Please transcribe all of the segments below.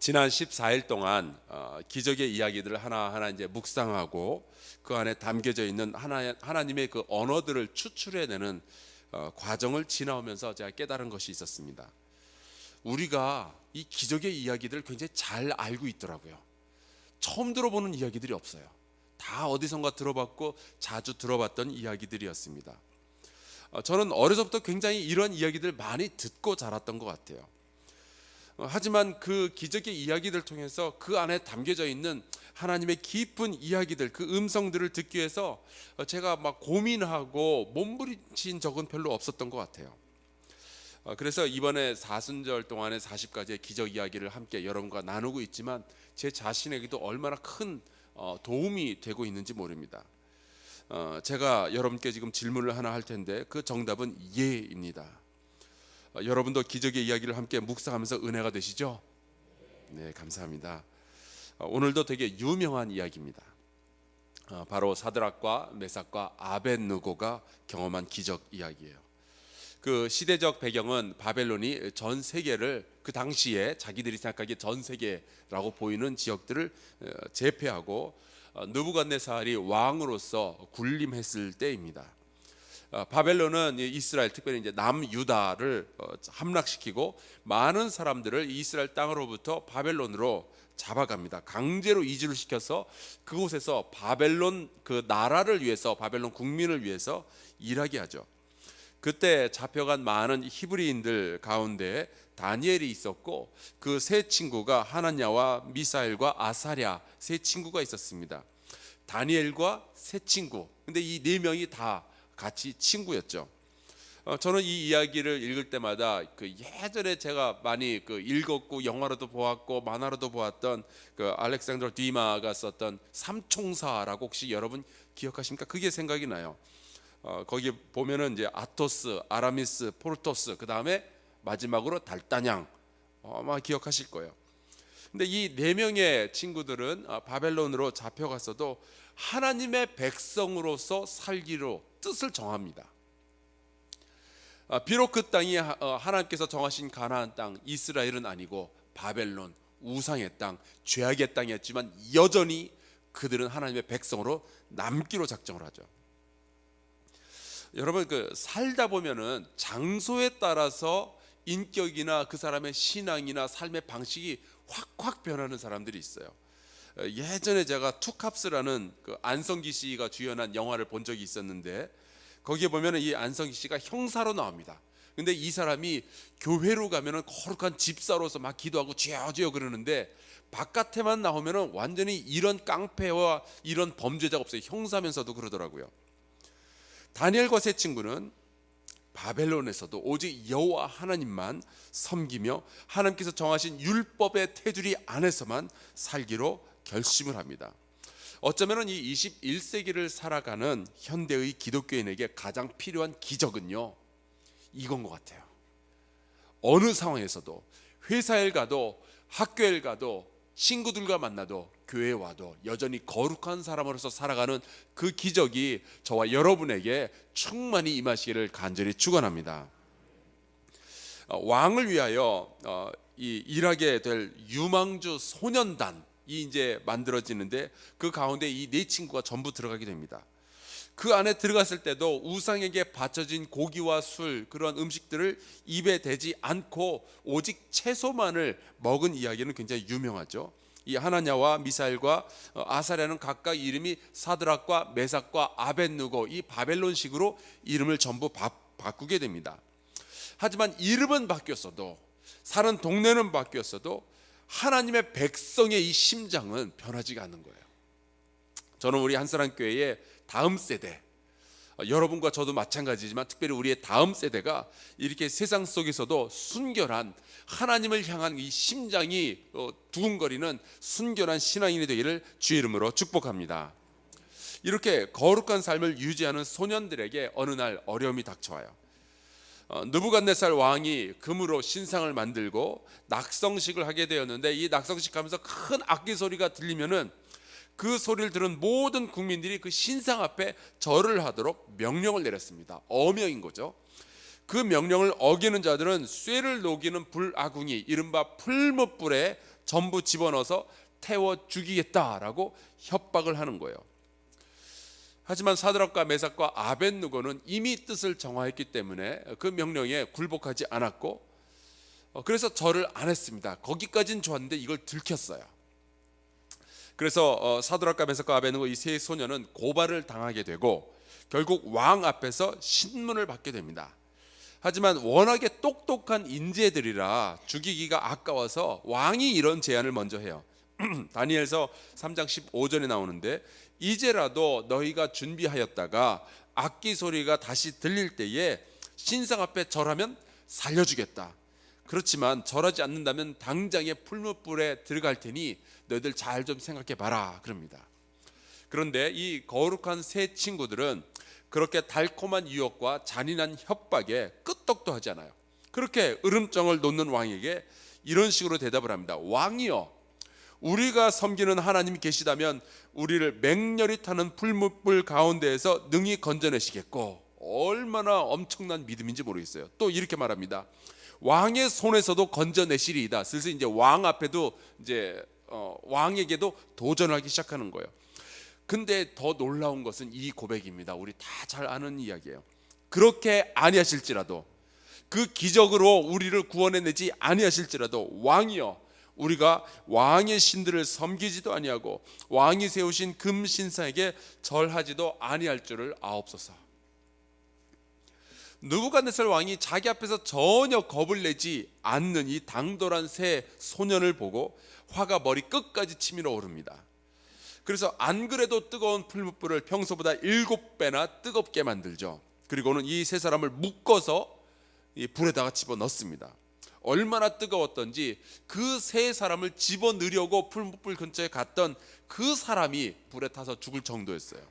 지난 14일 동안 기적의 이야기들을 하나하나 이제 묵상하고 그 안에 담겨져 있는 하나님의 그 언어들을 추출해내는 과정을 지나오면서 제가 깨달은 것이 있었습니다. 우리가 이 기적의 이야기들을 굉장히 잘 알고 있더라고요. 처음 들어보는 이야기들이 없어요. 다 어디선가 들어봤고 자주 들어봤던 이야기들이었습니다. 저는 어려서부터 굉장히 이런 이야기들 많이 듣고 자랐던 것 같아요. 하지만 그 기적의 이야기들 통해서 그 안에 담겨져 있는 하나님의 깊은 이야기들, 그 음성들을 듣기 위해서 제가 막 고민하고 몸부림친 적은 별로 없었던 것 같아요. 그래서 이번에 사순절 동안의 40가지의 기적 이야기를 함께 여러분과 나누고 있지만 제 자신에게도 얼마나 큰 도움이 되고 있는지 모릅니다. 제가 여러분께 지금 질문을 하나 할 텐데 그 정답은 예입니다. 여러분도 기적의 이야기를 함께 묵상하면서 은혜가 되시죠? 네, 감사합니다. 오늘도 되게 유명한 이야기입니다. 바로 사드락과 메삭과 아벳느고가 경험한 기적 이야기예요. 그 시대적 배경은 바벨론이 전 세계를 그 당시에 자기들이 생각하기에 전 세계라고 보이는 지역들을 제패하고 느부갓네살이 왕으로서 군림했을 때입니다. 바벨론은 이스라엘, 특별히 이제 남유다를 함락시키고 많은 사람들을 이스라엘 땅으로부터 바벨론으로 잡아갑니다. 강제로 이주를 시켜서 그곳에서 바벨론 그 나라를 위해서, 바벨론 국민을 위해서 일하게 하죠. 그때 잡혀간 많은 히브리인들 가운데 다니엘이 있었고 그 세 친구가 하나냐와 미사엘과 아사랴 세 친구가 있었습니다. 다니엘과 세 친구, 근데 이 네 명이 다 같이 친구였죠. 저는 이 이야기를 읽을 때마다 그 예전에 제가 많이 그 읽었고 영화로도 보았고 만화로도 보았던 그 알렉산더 디마가 썼던 삼총사라고 혹시 여러분 기억하십니까? 그게 생각이 나요. 거기 보면은 이제 아토스, 아라미스, 포르토스, 그 다음에 마지막으로 달다냥, 아마 기억하실 거예요. 근데 이 네 명의 친구들은 바벨론으로 잡혀갔어도 하나님의 백성으로서 살기로 뜻을 정합니다. 비록 그 땅이 하나님께서 정하신 가나안 땅 이스라엘은 아니고 바벨론, 우상의 땅, 죄악의 땅이었지만 여전히 그들은 하나님의 백성으로 남기로 작정을 하죠. 여러분, 그 살다 보면은 장소에 따라서 인격이나 그 사람의 신앙이나 삶의 방식이 확 변하는 사람들이 있어요. 예전에 제가 투캅스라는 그 안성기 씨가 주연한 영화를 본 적이 있었는데 거기에 보면은 이 안성기 씨가 형사로 나옵니다. 근데 이 사람이 교회로 가면은 거룩한 집사로서 막 기도하고 쥐어쥐어 그러는데 바깥에만 나오면은 완전히 이런 깡패와 이런 범죄자가 없어요. 형사면서도 그러더라고요. 다니엘과 세 친구는 바벨론에서도 오직 여호와 하나님만 섬기며 하나님께서 정하신 율법의 테두리 안에서만 살기로 결심을 합니다. 어쩌면 이 21세기를 살아가는 현대의 기독교인에게 가장 필요한 기적은요, 이건 것 같아요. 어느 상황에서도 회사에 가도 학교에 가도 친구들과 만나도 교회에 와도 여전히 거룩한 사람으로서 살아가는 그 기적이 저와 여러분에게 충만히 임하시기를 간절히 축원합니다. 왕을 위하여 일하게 될 유망주 소년단이 이제 만들어지는데 그 가운데 이 네 친구가 전부 들어가게 됩니다. 그 안에 들어갔을 때도 우상에게 바쳐진 고기와 술, 그런 음식들을 입에 대지 않고 오직 채소만을 먹은 이야기는 굉장히 유명하죠. 이 하나냐와 미사엘과 아사랴는 각각 이름이 사드락과 메삭과 아벳느고, 이 바벨론식으로 이름을 전부 바꾸게 됩니다. 하지만 이름은 바뀌었어도, 사는 동네는 바뀌었어도 하나님의 백성의 이 심장은 변하지가 않는 거예요. 저는 우리 한사랑교회의 다음 세대, 여러분과 저도 마찬가지지만 특별히 우리의 다음 세대가 이렇게 세상 속에서도 순결한 하나님을 향한 이 심장이 두근거리는 순결한 신앙인이 되기를 주의 이름으로 축복합니다. 이렇게 거룩한 삶을 유지하는 소년들에게 어느 날 어려움이 닥쳐와요. 느부갓네살 왕이 금으로 신상을 만들고 낙성식을 하게 되었는데 이 낙성식 하면서 큰 악기 소리가 들리면은 그 소리를 들은 모든 국민들이 그 신상 앞에 절을 하도록 명령을 내렸습니다. 어명인 거죠. 그 명령을 어기는 자들은 쇠를 녹이는 불아궁이 이른바 풀무불에 전부 집어넣어서 태워 죽이겠다라고 협박을 하는 거예요. 하지만 사드락과 메삭과 아벳느고는 이미 뜻을 정하였기 때문에 그 명령에 굴복하지 않았고, 그래서 절을 안 했습니다. 거기까지는 좋았는데 이걸 들켰어요. 그래서 사드락과 메삭과 아벳느고 이 세 소녀는 고발을 당하게 되고 결국 왕 앞에서 신문을 받게 됩니다. 하지만 워낙에 똑똑한 인재들이라 죽이기가 아까워서 왕이 이런 제안을 먼저 해요. 다니엘서 3장 15절에 나오는데, 이제라도 너희가 준비하였다가 악기 소리가 다시 들릴 때에 신상 앞에 절하면 살려주겠다. 그렇지만 절하지 않는다면 당장에 풀무불에 들어갈 테니 너희들 잘 좀 생각해 봐라 그럽니다. 그런데 이 거룩한 세 친구들은 그렇게 달콤한 유혹과 잔인한 협박에 끄떡도 하지 않아요. 그렇게 으름장을 놓는 왕에게 이런 식으로 대답을 합니다. 왕이여, 우리가 섬기는 하나님이 계시다면 우리를 맹렬히 타는 풀무불 가운데에서 능히 건져내시겠고, 얼마나 엄청난 믿음인지 모르겠어요. 또 이렇게 말합니다. 왕의 손에서도 건져내시리이다. 슬슬 이제 왕 앞에도 이제 왕에게도 도전하기 시작하는 거예요. 근데 더 놀라운 것은 이 고백입니다. 우리 다 잘 아는 이야기예요. 그렇게 아니하실지라도, 그 기적으로 우리를 구원해내지 아니하실지라도 왕이여, 우리가 왕의 신들을 섬기지도 아니하고 왕이 세우신 금신상에게 절하지도 아니할 줄을 아옵소서. 느부갓네살 왕이 자기 앞에서 전혀 겁을 내지 않는 이 당돌한 새 소년을 보고 화가 머리 끝까지 치밀어 오릅니다. 그래서 안 그래도 뜨거운 풀무불을 평소보다 7배나 뜨겁게 만들죠. 그리고는 이 세 사람을 묶어서 이 불에다가 집어넣습니다. 얼마나 뜨거웠던지 그 세 사람을 집어넣으려고 풀무불 근처에 갔던 그 사람이 불에 타서 죽을 정도였어요.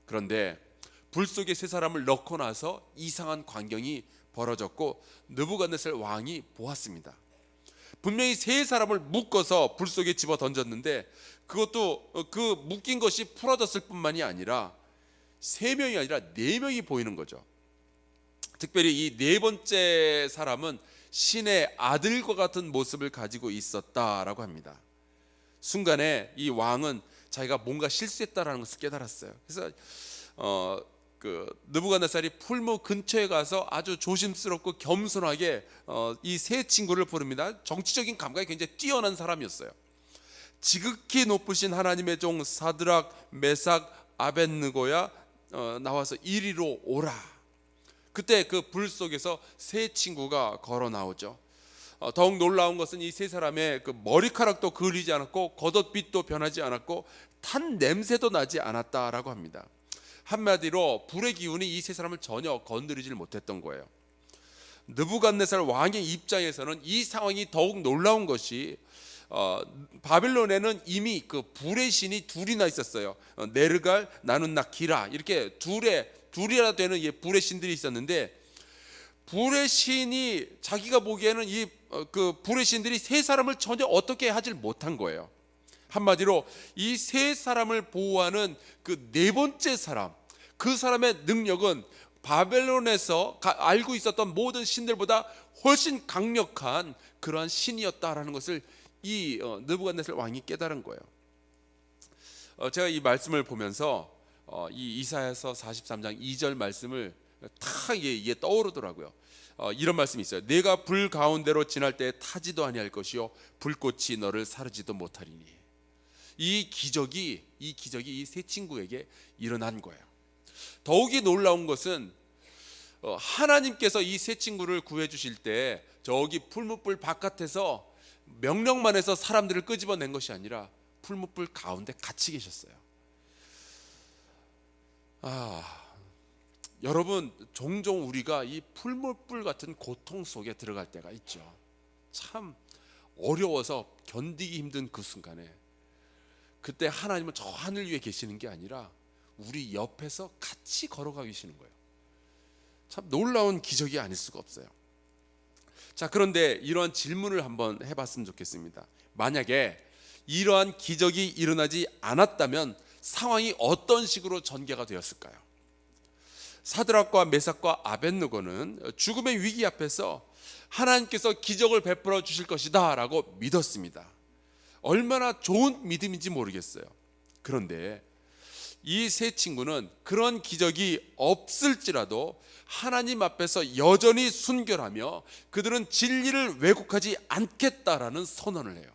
그런데 불 속에 세 사람을 넣고 나서 이상한 광경이 벌어졌고 느부갓네살 왕이 보았습니다. 분명히 세 사람을 묶어서 불 속에 집어 던졌는데 그것도 그 묶인 것이 풀어졌을 뿐만이 아니라 3명이 아니라 4명이 보이는 거죠. 특별히 이 네 번째 사람은 신의 아들과 같은 모습을 가지고 있었다라고 합니다. 순간에 이 왕은 자기가 뭔가 실수했다라는 것을 깨달았어요. 그래서 느부갓네살이 풀무 근처에 가서 아주 조심스럽고 겸손하게 이 세 친구를 부릅니다. 정치적인 감각이 굉장히 뛰어난 사람이었어요. 지극히 높으신 하나님의 종 사드락, 메삭, 아벳느고야, 나와서 이리로 오라. 그때 그 불 속에서 세 친구가 걸어 나오죠. 더욱 놀라운 것은 이 세 사람의 그 머리카락도 그을리지 않았고 겉옷빛도 변하지 않았고 탄 냄새도 나지 않았다라고 합니다. 한마디로 불의 기운이 이 세 사람을 전혀 건드리질 못했던 거예요. 느부갓네살 왕의 입장에서는 이 상황이 더욱 놀라운 것이 바빌론에는 이미 그 불의 신이 둘이나 있었어요. 네르갈, 나눈나키라, 이렇게 둘이라 되는 불의 신들이 있었는데, 불의 신이 자기가 보기에는 그 불의 신들이 세 사람을 전혀 어떻게 하질 못한 거예요. 한마디로 이 세 사람을 보호하는 그 네 번째 사람, 그 사람의 능력은 바벨론에서 알고 있었던 모든 신들보다 훨씬 강력한 그러한 신이었다라는 것을 이 느부갓네살 왕이 깨달은 거예요. 제가 이 말씀을 보면서 이 이사야서 43장 2절 말씀을 다 이게 떠오르더라고요. 이런 말씀이 있어요. 내가 불 가운데로 지날 때 타지도 아니할 것이요 불꽃이 너를 사르지도 못하리니. 이 기적이 이 세 친구에게 일어난 거예요. 더욱이 놀라운 것은 하나님께서 이 세 친구를 구해 주실 때 저기 풀무불 바깥에서 명령만 해서 사람들을 끄집어낸 것이 아니라 풀무불 가운데 같이 계셨어요. 여러분, 종종 우리가 이 풀무불 같은 고통 속에 들어갈 때가 있죠. 참 어려워서 견디기 힘든 그 순간에, 그때 하나님은 저 하늘 위에 계시는 게 아니라 우리 옆에서 같이 걸어가 계시는 거예요. 참 놀라운 기적이 아닐 수가 없어요. 자, 그런데 이러한 질문을 한번 해봤으면 좋겠습니다. 만약에 이러한 기적이 일어나지 않았다면 상황이 어떤 식으로 전개가 되었을까요? 사드락과 메삭과 아벳느고는 죽음의 위기 앞에서 하나님께서 기적을 베풀어 주실 것이다 라고 믿었습니다. 얼마나 좋은 믿음인지 모르겠어요. 그런데 이 세 친구는 그런 기적이 없을지라도 하나님 앞에서 여전히 순결하며 그들은 진리를 왜곡하지 않겠다라는 선언을 해요.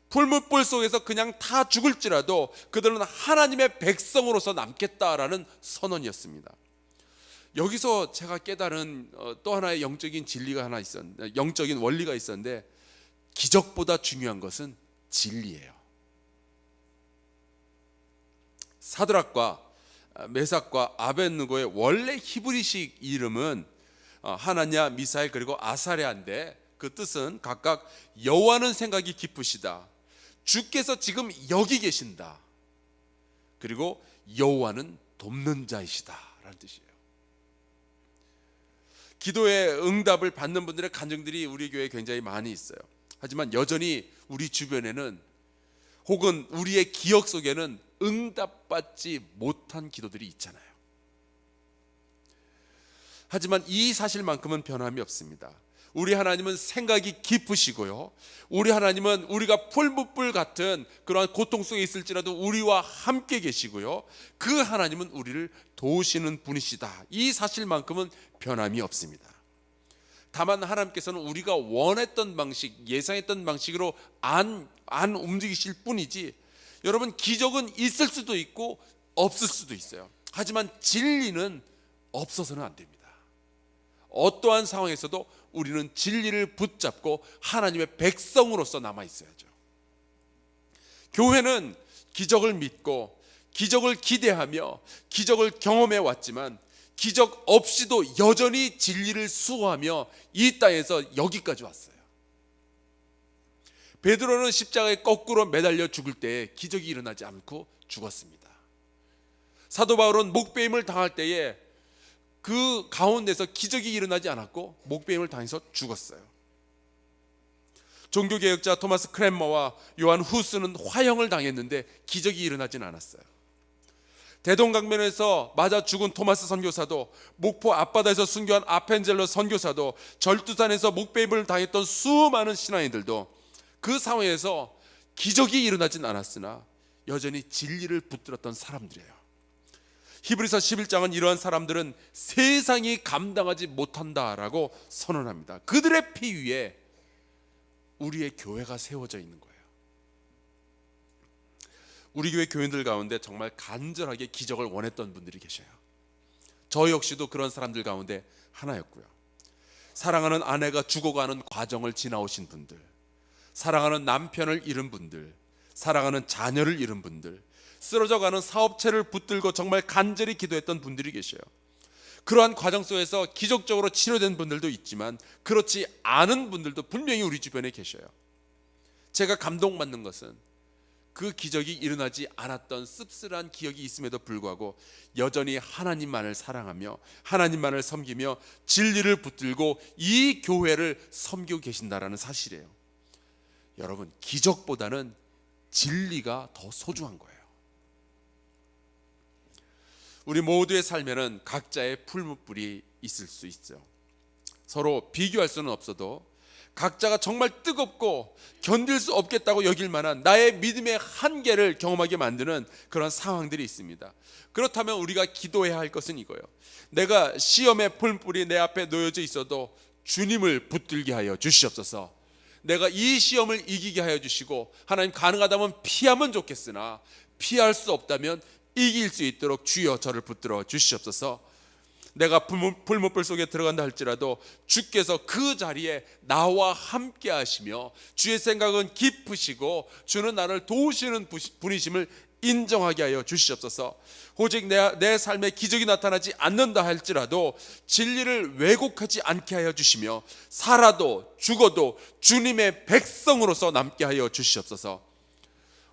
풀무불 속에서 그냥 다 죽을지라도 그들은 하나님의 백성으로서 남겠다라는 선언이었습니다. 여기서 제가 깨달은 또 하나의 영적인 진리가 하나 있었는데, 영적인 원리가 있었는데, 기적보다 중요한 것은 진리예요. 사드락과 메삭과 아벳느고의 원래 히브리식 이름은 하나냐, 미사엘 그리고 아사랴인데, 그 뜻은 각각 여호와는 생각이 깊으시다, 주께서 지금 여기 계신다, 그리고 여호와는 돕는 자이시다 라는 뜻이에요. 기도의 응답을 받는 분들의 간증들이 우리 교회에 굉장히 많이 있어요. 하지만 여전히 우리 주변에는 혹은 우리의 기억 속에는 응답받지 못한 기도들이 있잖아요. 하지만 이 사실만큼은 변함이 없습니다. 우리 하나님은 생각이 깊으시고요, 우리 하나님은 우리가 풀무불 같은 그러한 고통 속에 있을지라도 우리와 함께 계시고요, 그 하나님은 우리를 도우시는 분이시다. 이 사실만큼은 변함이 없습니다. 다만 하나님께서는 우리가 원했던 방식, 예상했던 방식으로 안 움직이실 뿐이지, 여러분, 기적은 있을 수도 있고 없을 수도 있어요. 하지만 진리는 없어서는 안 됩니다. 어떠한 상황에서도 우리는 진리를 붙잡고 하나님의 백성으로서 남아 있어야죠. 교회는 기적을 믿고 기적을 기대하며 기적을 경험해 왔지만 기적 없이도 여전히 진리를 수호하며 이 땅에서 여기까지 왔어요. 베드로는 십자가에 거꾸로 매달려 죽을 때에 기적이 일어나지 않고 죽었습니다. 사도 바울은 목베임을 당할 때에 그 가운데서 기적이 일어나지 않았고 목베임을 당해서 죽었어요. 종교개혁자 토마스 크랜머와 요한 후스는 화형을 당했는데 기적이 일어나진 않았어요. 대동강변에서 맞아 죽은 토마스 선교사도, 목포 앞바다에서 순교한 아펜젤로 선교사도, 절두산에서 목베임을 당했던 수많은 신앙인들도 그 상황에서 기적이 일어나진 않았으나 여전히 진리를 붙들었던 사람들이에요. 히브리서 11장은 이러한 사람들은 세상이 감당하지 못한다라고 선언합니다. 그들의 피 위에 우리의 교회가 세워져 있는 거예요. 우리 교회 교인들 가운데 정말 간절하게 기적을 원했던 분들이 계셔요. 저 역시도 그런 사람들 가운데 하나였고요. 사랑하는 아내가 죽어가는 과정을 지나오신 분들, 사랑하는 남편을 잃은 분들, 사랑하는 자녀를 잃은 분들, 쓰러져가는 사업체를 붙들고 정말 간절히 기도했던 분들이 계셔요. 그러한 과정 속에서 기적적으로 치료된 분들도 있지만 그렇지 않은 분들도 분명히 우리 주변에 계셔요. 제가 감동받는 것은 그 기적이 일어나지 않았던 씁쓸한 기억이 있음에도 불구하고 여전히 하나님만을 사랑하며 하나님만을 섬기며 진리를 붙들고 이 교회를 섬기고 계신다라는 사실이에요. 여러분, 기적보다는 진리가 더 소중한 거예요. 우리 모두의 삶에는 각자의 풀무불이 있을 수 있어요. 서로 비교할 수는 없어도 각자가 정말 뜨겁고 견딜 수 없겠다고 여길 만한 나의 믿음의 한계를 경험하게 만드는 그런 상황들이 있습니다. 그렇다면 우리가 기도해야 할 것은 이거예요. 내가 시험의 풀무불이 내 앞에 놓여져 있어도 주님을 붙들게 하여 주시옵소서. 내가 이 시험을 이기게 하여 주시고, 하나님 가능하다면 피하면 좋겠으나 피할 수 없다면 이길 수 있도록 주여 저를 붙들어 주시옵소서. 내가 풀무불 속에 들어간다 할지라도 주께서 그 자리에 나와 함께 하시며 주의 생각은 깊으시고 주는 나를 도우시는 분이심을 인정하게 하여 주시옵소서. 오직 내 삶에 기적이 나타나지 않는다 할지라도 진리를 왜곡하지 않게 하여 주시며 살아도 죽어도 주님의 백성으로서 남게 하여 주시옵소서.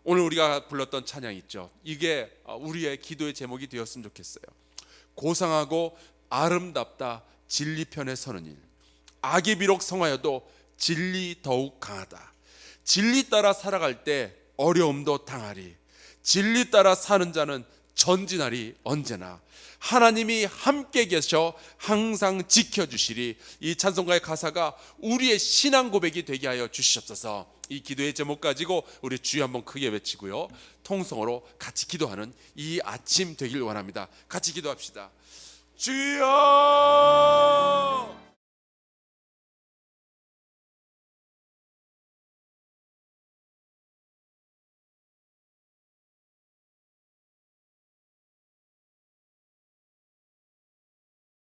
오늘 우리가 불렀던 찬양 있죠. 이게 우리의 기도의 제목이 되었으면 좋겠어요. 고상하고 아름답다 진리편에 서는 일, 악이 비록 성하여도 진리 더욱 강하다. 진리 따라 살아갈 때 어려움도 당하리. 진리 따라 사는 자는 전진하리 언제나. 하나님이 함께 계셔 항상 지켜주시리. 이 찬송가의 가사가 우리의 신앙 고백이 되게 하여 주시옵소서. 이 기도의 제목 가지고 우리 주여 한번 크게 외치고요, 통성으로 같이 기도하는 이 아침 되길 원합니다. 같이 기도합시다. 주여